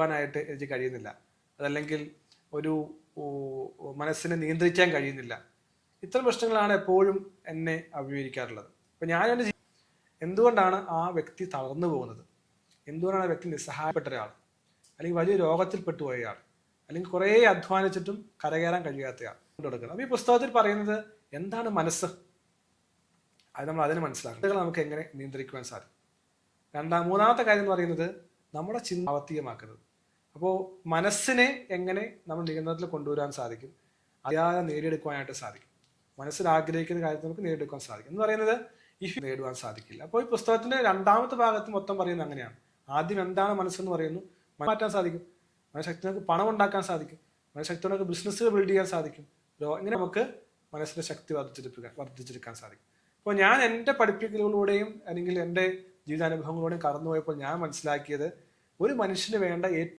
ാനായിട്ട് എനിക്ക് കഴിയുന്നില്ല, അതല്ലെങ്കിൽ ഒരു മനസ്സിനെ നിയന്ത്രിക്കാൻ കഴിയുന്നില്ല. ഇത്തരം പ്രശ്നങ്ങളാണ് എപ്പോഴും എന്നെ അഭിമുഖീകരിക്കാറുള്ളത്. അപ്പം എന്തുകൊണ്ടാണ് ആ വ്യക്തി തളർന്നു പോകുന്നത്, എന്തുകൊണ്ടാണ് ആ വ്യക്തി നിസ്സഹായപ്പെട്ട ഒരാൾ, അല്ലെങ്കിൽ വലിയ രോഗത്തിൽപ്പെട്ടു പോയയാൾ, അല്ലെങ്കിൽ കുറേ അധ്വാനിച്ചിട്ടും കരകയറാൻ കഴിയാത്തയാൾ കൊടുക്കുന്നത്. അപ്പോൾ ഈ പുസ്തകത്തിൽ പറയുന്നത് എന്താണ് മനസ്സ്, അത് നമ്മൾ അതിനെ മനസ്സിലാക്കണം. നമുക്ക് എങ്ങനെ നിയന്ത്രിക്കുവാൻ സാധിക്കും. മൂന്നാമത്തെ കാര്യം എന്ന് പറയുന്നത് നമ്മുടെ ചിന്ത പ്രാവർത്തികമാക്കുന്നത്. അപ്പോൾ മനസ്സിനെ എങ്ങനെ നമ്മൾ നിയന്ത്രണത്തിൽ കൊണ്ടുവരാൻ സാധിക്കും, അറിയാതെ നേടിയെടുക്കുവാനായിട്ട് സാധിക്കും. മനസ്സിൽ ആഗ്രഹിക്കുന്ന കാര്യത്തിൽ നമുക്ക് നേടിയെടുക്കാൻ സാധിക്കും എന്ന് പറയുന്നത് നേടുവാൻ സാധിക്കില്ല. അപ്പോൾ ഈ പുസ്തകത്തിന്റെ രണ്ടാമത്തെ ഭാഗത്ത് മൊത്തം പറയുന്നത് അങ്ങനെയാണ്. ആദ്യം എന്താണ് മനസ്സെന്ന് പറയുന്നു, മാറ്റാൻ സാധിക്കും. മനഃശക്തി നമുക്ക് പണം ഉണ്ടാക്കാൻ സാധിക്കും, മനഃശക്തി നമുക്ക് ബിസിനസ്സുകൾ ബിൽഡ് ചെയ്യാൻ സാധിക്കും. ഇങ്ങനെ നമുക്ക് മനസ്സിന്റെ ശക്തി വർദ്ധിച്ചെടുക്കാൻ സാധിക്കും. അപ്പോൾ ഞാൻ എൻ്റെ പഠിപ്പിക്കലുകളിലൂടെയും അല്ലെങ്കിൽ എൻ്റെ ജീവിതാനുഭവങ്ങളിലൂടെയും കടന്നുപോയപ്പോൾ ഞാൻ മനസ്സിലാക്കിയത്, ഒരു മനുഷ്യന് വേണ്ട